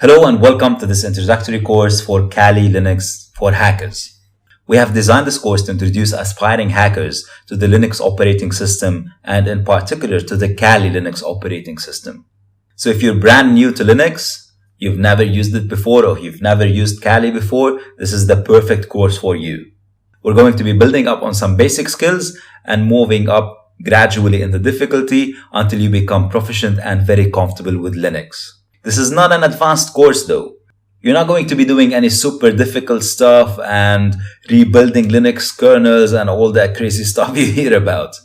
Hello and welcome to this introductory course for Kali Linux for hackers. We have designed this course to introduce aspiring hackers to the Linux operating system and in particular to the Kali Linux operating system. So if you're brand new to Linux, you've never used it before or you've never used Kali before, this is the perfect course for you. We're going to be building up on some basic skills and moving up gradually in the difficulty until you become proficient and very comfortable with Linux. This is not an advanced course though. You're not going to be doing any super difficult stuff and rebuilding Linux kernels and all that crazy stuff you hear about.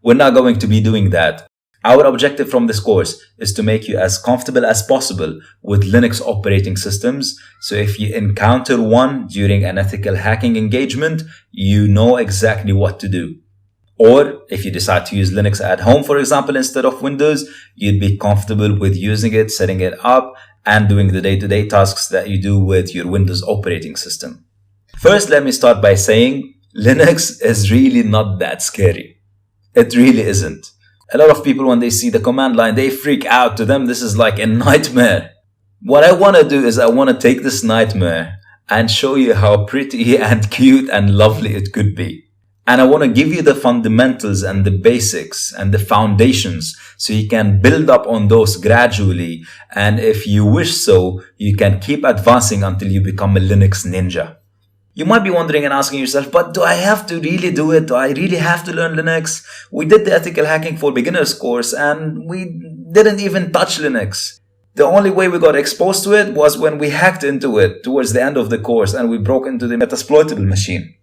We're not going to be doing that. Our objective from this course is to make you as comfortable as possible with Linux operating systems. So if you encounter one during an ethical hacking engagement, you know exactly what to do. Or if you decide to use Linux at home, for example, instead of Windows, you'd be comfortable with using it, setting it up, and doing the day-to-day tasks that you do with your Windows operating system. First, let me start by saying Linux is really not that scary. It really isn't. A lot of people, when they see the command line, they freak out. To them, this is like a nightmare. What I want to do is I want to take this nightmare and show you how pretty and cute and lovely it could be. And I want to give you the fundamentals and the basics and the foundations so you can build up on those gradually. And if you wish so, you can keep advancing until you become a Linux ninja. You might be wondering and asking yourself, but do I have to really do it? Do I really have to learn Linux? We did the Ethical Hacking for Beginners course and we didn't even touch Linux. The only way we got exposed to it was when we hacked into it towards the end of the course and we broke into the Metasploitable machine.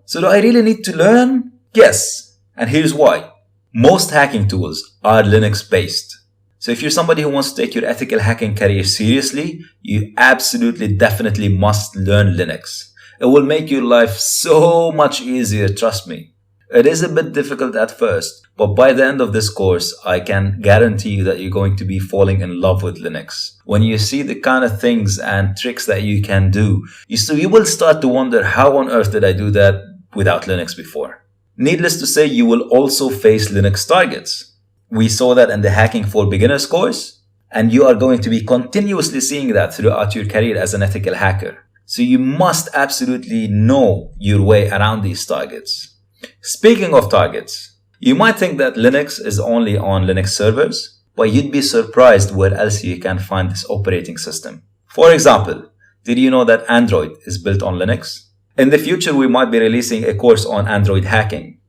So do I really need to learn? Yes. And here's why. Most hacking tools are Linux based. So if you're somebody who wants to take your ethical hacking career seriously, you absolutely definitely must learn Linux. It will make your life so much easier, trust me. It is a bit difficult at first, but by the end of this course, I can guarantee you that you're going to be falling in love with Linux. When you see the kind of things and tricks that you can do, you will start to wonder, how on earth did I do that without Linux before? Needless to say, you will also face Linux targets. We saw that in the Hacking for Beginners course, and you are going to be continuously seeing that throughout your career as an ethical hacker. So you must absolutely know your way around these targets. Speaking of targets, you might think that Linux is only on Linux servers, but you'd be surprised where else you can find this operating system. For example, did you know that Android is built on Linux? In the future, we might be releasing a course on Android hacking.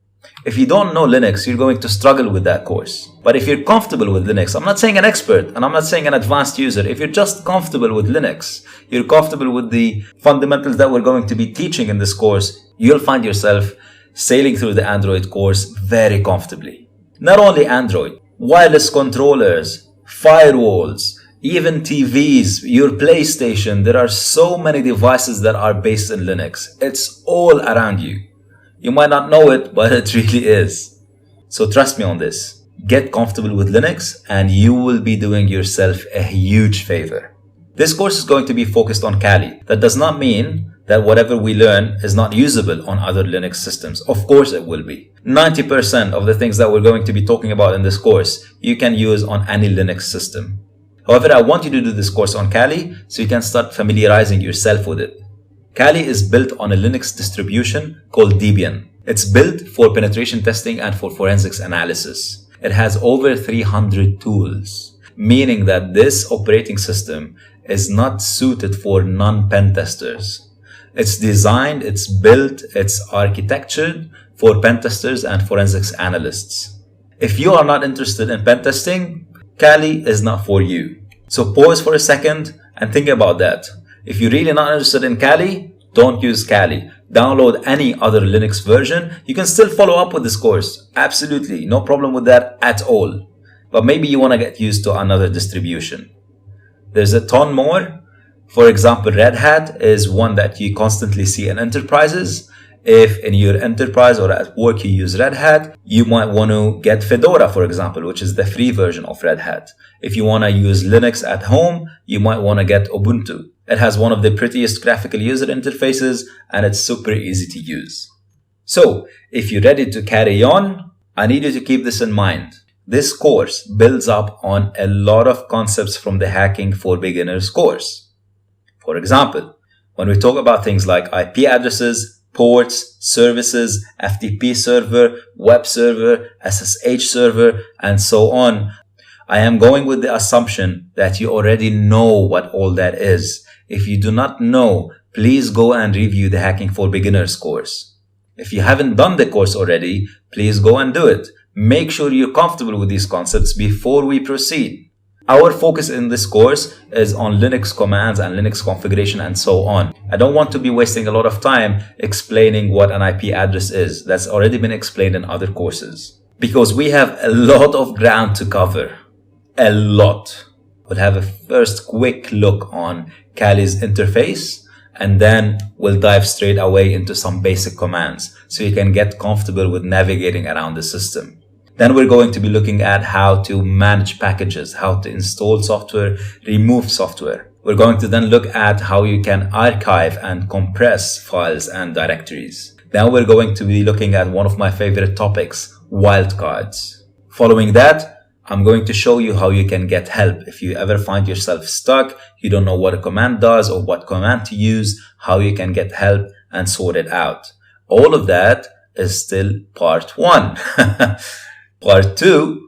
If you don't know Linux, you're going to struggle with that course. But if you're comfortable with Linux, I'm not saying an expert and I'm not saying an advanced user. If you're just comfortable with Linux, you're comfortable with the fundamentals that we're going to be teaching in this course, you'll find yourself sailing through the Android course very comfortably. Not only Android, wireless controllers, firewalls, even TVs, your PlayStation, there are so many devices that are based in Linux. It's all around you. You might not know it, but it really is. So trust me on this. Get comfortable with Linux and you will be doing yourself a huge favor. This course is going to be focused on Kali. That does not mean that whatever we learn is not usable on other Linux systems. Of course it will be. 90% of the things that we're going to be talking about in this course, you can use on any Linux system. However, I want you to do this course on Kali so you can start familiarizing yourself with it. Kali is built on a Linux distribution called Debian. It's built for penetration testing and for forensics analysis. It has over 300 tools, meaning that this operating system is not suited for non-pen testers. It's designed, it's built, it's architectured for pen testers and forensics analysts. If you are not interested in pen testing, Kali is not for you. So pause for a second and think about that. If you're really not interested in Kali, don't use Kali. Download any other Linux version. You can still follow up with this course. Absolutely, no problem with that at all. But maybe you want to get used to another distribution. There's a ton more. For example, Red Hat is one that you constantly see in enterprises. If in your enterprise or at work you use Red Hat, you might want to get Fedora, for example, which is the free version of Red Hat. If you want to use Linux at home, you might want to get Ubuntu. It has one of the prettiest graphical user interfaces and it's super easy to use. So, if you're ready to carry on, I need you to keep this in mind. This course builds up on a lot of concepts from the Hacking for Beginners course. For example, when we talk about things like IP addresses, ports, services, FTP server, web server, SSH server, and so on, I am going with the assumption that you already know what all that is. If you do not know, please go and review the Hacking for Beginners course. If you haven't done the course already, please go and do it. Make sure you're comfortable with these concepts before we proceed. Our focus in this course is on Linux commands and Linux configuration and so on. I don't want to be wasting a lot of time explaining what an IP address is. That's already been explained in other courses. Because we have a lot of ground to cover. A lot. We'll have a first quick look on Kali's interface, and then we'll dive straight away into some basic commands so you can get comfortable with navigating around the system. Then we're going to be looking at how to manage packages, how to install software, remove software. We're going to then look at how you can archive and compress files and directories. Then we're going to be looking at one of my favorite topics, wildcards. Following that, I'm going to show you how you can get help if you ever find yourself stuck, you don't know what a command does or what command to use, how you can get help and sort it out. All of that is still part 1. Part 2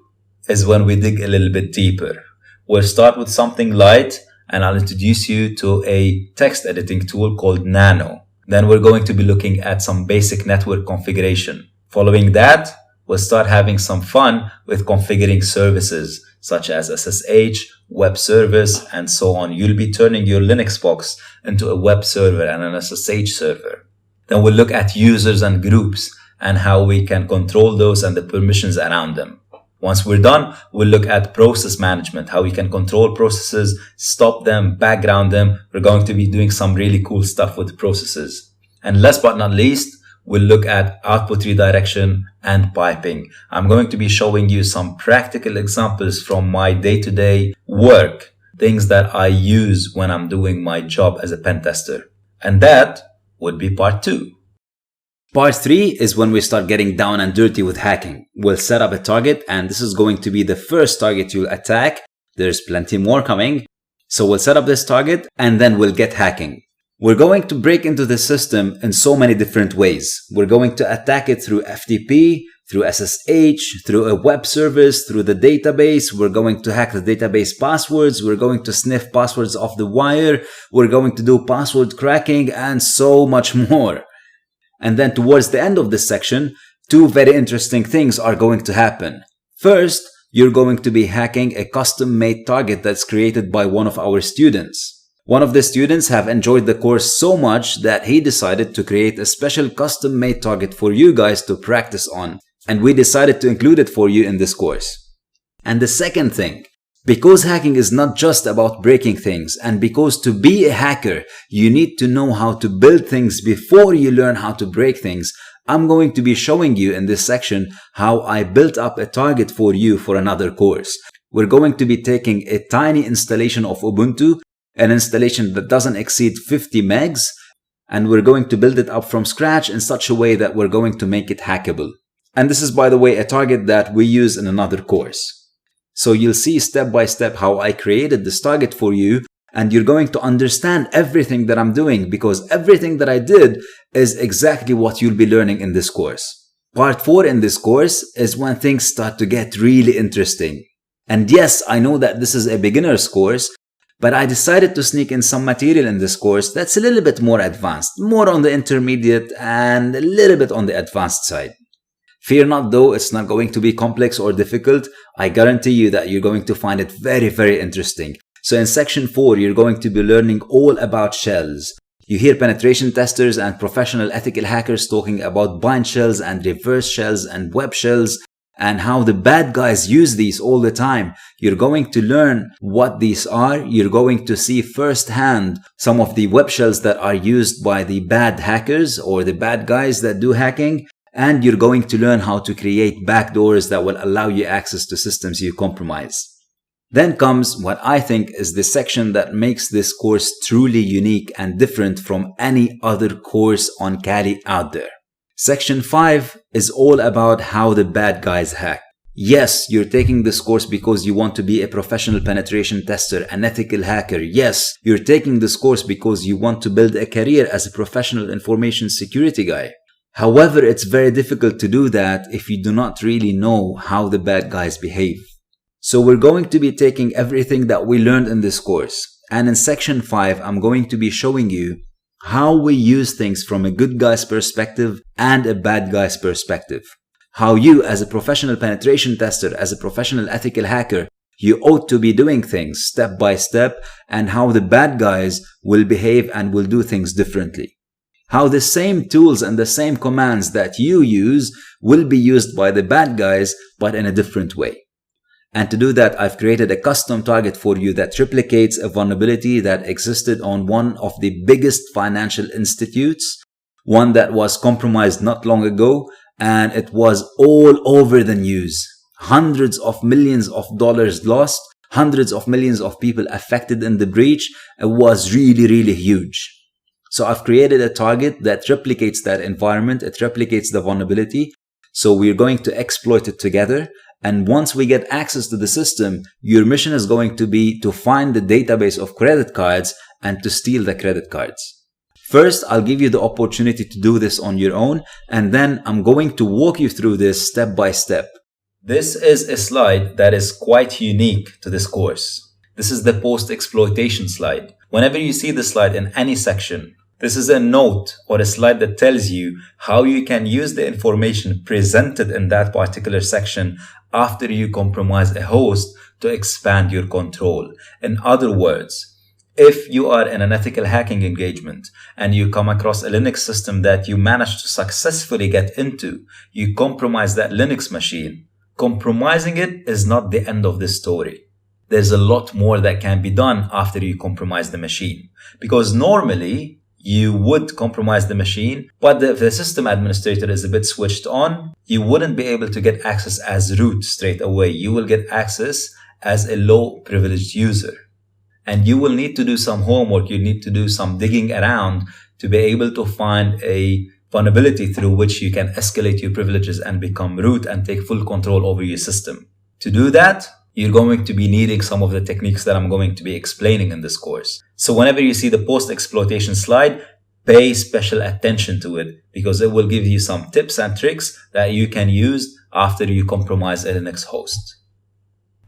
is when we dig a little bit deeper. We'll start with something light and I'll introduce you to a text editing tool called Nano. Then we're going to be looking at some basic network configuration. Following that, we'll start having some fun with configuring services such as SSH, web service, and so on. You'll be turning your Linux box into a web server and an SSH server. Then we'll look at users and groups and how we can control those and the permissions around them. Once we're done, we'll look at process management, how we can control processes, stop them, background them. We're going to be doing some really cool stuff with processes. And last but not least, we'll look at output redirection and piping. I'm going to be showing you some practical examples from my day-to-day work, things that I use when I'm doing my job as a pen tester. And that would be part 2. Part 3 is when we start getting down and dirty with hacking. We'll set up a target and this is going to be the first target you'll attack. There's plenty more coming. So we'll set up this target and then we'll get hacking. We're going to break into the system in so many different ways. We're going to attack it through FTP, through SSH, through a web service, through the database. We're going to hack the database passwords. We're going to sniff passwords off the wire. We're going to do password cracking and so much more. And then towards the end of this section, 2 very interesting things are going to happen. First, you're going to be hacking a custom-made target that's created by one of our students. One of the students have enjoyed the course so much that he decided to create a special custom-made target for you guys to practice on. And we decided to include it for you in this course. And the second thing, because hacking is not just about breaking things, and because to be a hacker, you need to know how to build things before you learn how to break things, I'm going to be showing you in this section how I built up a target for you for another course. We're going to be taking a tiny installation of Ubuntu, an installation that doesn't exceed 50 megs, and we're going to build it up from scratch in such a way that we're going to make it hackable. And this is, by the way, a target that we use in another course. So you'll see step by step how I created this target for you, and you're going to understand everything that I'm doing because everything that I did is exactly what you'll be learning in this course. Part 4 in this course is when things start to get really interesting. And yes, I know that this is a beginner's course, but I decided to sneak in some material in this course that's a little bit more advanced, more on the intermediate and a little bit on the advanced side. Fear not though, it's not going to be complex or difficult. I guarantee you that you're going to find it very, very interesting. So in section 4, you're going to be learning all about shells. You hear penetration testers and professional ethical hackers talking about bind shells and reverse shells and web shells and how the bad guys use these all the time. You're going to learn what these are. You're going to see firsthand some of the web shells that are used by the bad hackers or the bad guys that do hacking. And you're going to learn how to create backdoors that will allow you access to systems you compromise. Then comes what I think is the section that makes this course truly unique and different from any other course on Kali out there. Section 5 is all about how the bad guys hack. Yes, you're taking this course because you want to be a professional penetration tester, an ethical hacker. Yes, you're taking this course because you want to build a career as a professional information security guy. However, it's very difficult to do that if you do not really know how the bad guys behave. So we're going to be taking everything that we learned in this course. And in section 5, I'm going to be showing you how we use things from a good guy's perspective and a bad guy's perspective. How you, as a professional penetration tester, as a professional ethical hacker, you ought to be doing things step by step, and how the bad guys will behave and will do things differently. How the same tools and the same commands that you use will be used by the bad guys, but in a different way. And to do that, I've created a custom target for you that replicates a vulnerability that existed on one of the biggest financial institutes, one that was compromised not long ago, and it was all over the news. Hundreds of millions of dollars lost, hundreds of millions of people affected in the breach. It was really, really huge. So I've created a target that replicates that environment. It replicates the vulnerability. So we're going to exploit it together. And once we get access to the system, your mission is going to be to find the database of credit cards and to steal the credit cards. First, I'll give you the opportunity to do this on your own, and then I'm going to walk you through this step by step. This is a slide that is quite unique to this course. This is the post-exploitation slide. Whenever you see this slide in any section, this is a note or a slide that tells you how you can use the information presented in that particular section after you compromise a host to expand your control. In other words, if you are in an ethical hacking engagement and you come across a Linux system that you managed to successfully get into, you compromise that Linux machine. Compromising it is not the end of the story. There's a lot more that can be done after you compromise the machine. Because normally, you would compromise the machine, but if the system administrator is a bit switched on, you wouldn't be able to get access as root straight away. You will get access as a low privileged user. And you will need to do some homework. You need to do some digging around to be able to find a vulnerability through which you can escalate your privileges and become root and take full control over your system. To do that, you're going to be needing some of the techniques that I'm going to be explaining in this course. So whenever you see the post-exploitation slide, pay special attention to it because it will give you some tips and tricks that you can use after you compromise a Linux host.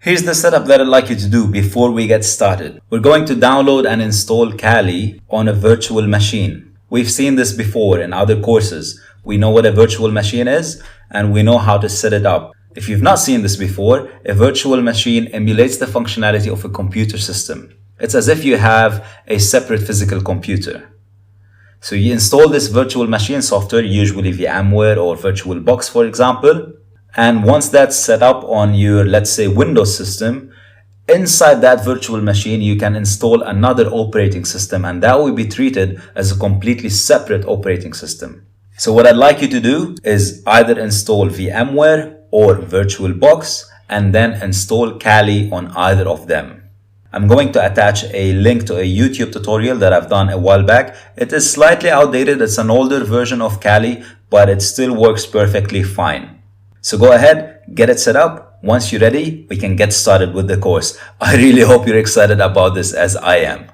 Here's the setup that I'd like you to do before we get started. We're going to download and install Kali on a virtual machine. We've seen this before in other courses. We know what a virtual machine is and we know how to set it up. If you've not seen this before, a virtual machine emulates the functionality of a computer system. It's as if you have a separate physical computer. So you install this virtual machine software, usually VMware or VirtualBox, for example. And once that's set up on your, let's say, Windows system, inside that virtual machine, you can install another operating system, and that will be treated as a completely separate operating system. So what I'd like you to do is either install VMware or VirtualBox and then install Kali on either of them. I'm going to attach a link to a YouTube tutorial that I've done a while back. It is slightly outdated. It's an older version of Kali, but it still works perfectly fine. So go ahead, get it set up. Once you're ready, we can get started with the course. I really hope you're excited about this as I am.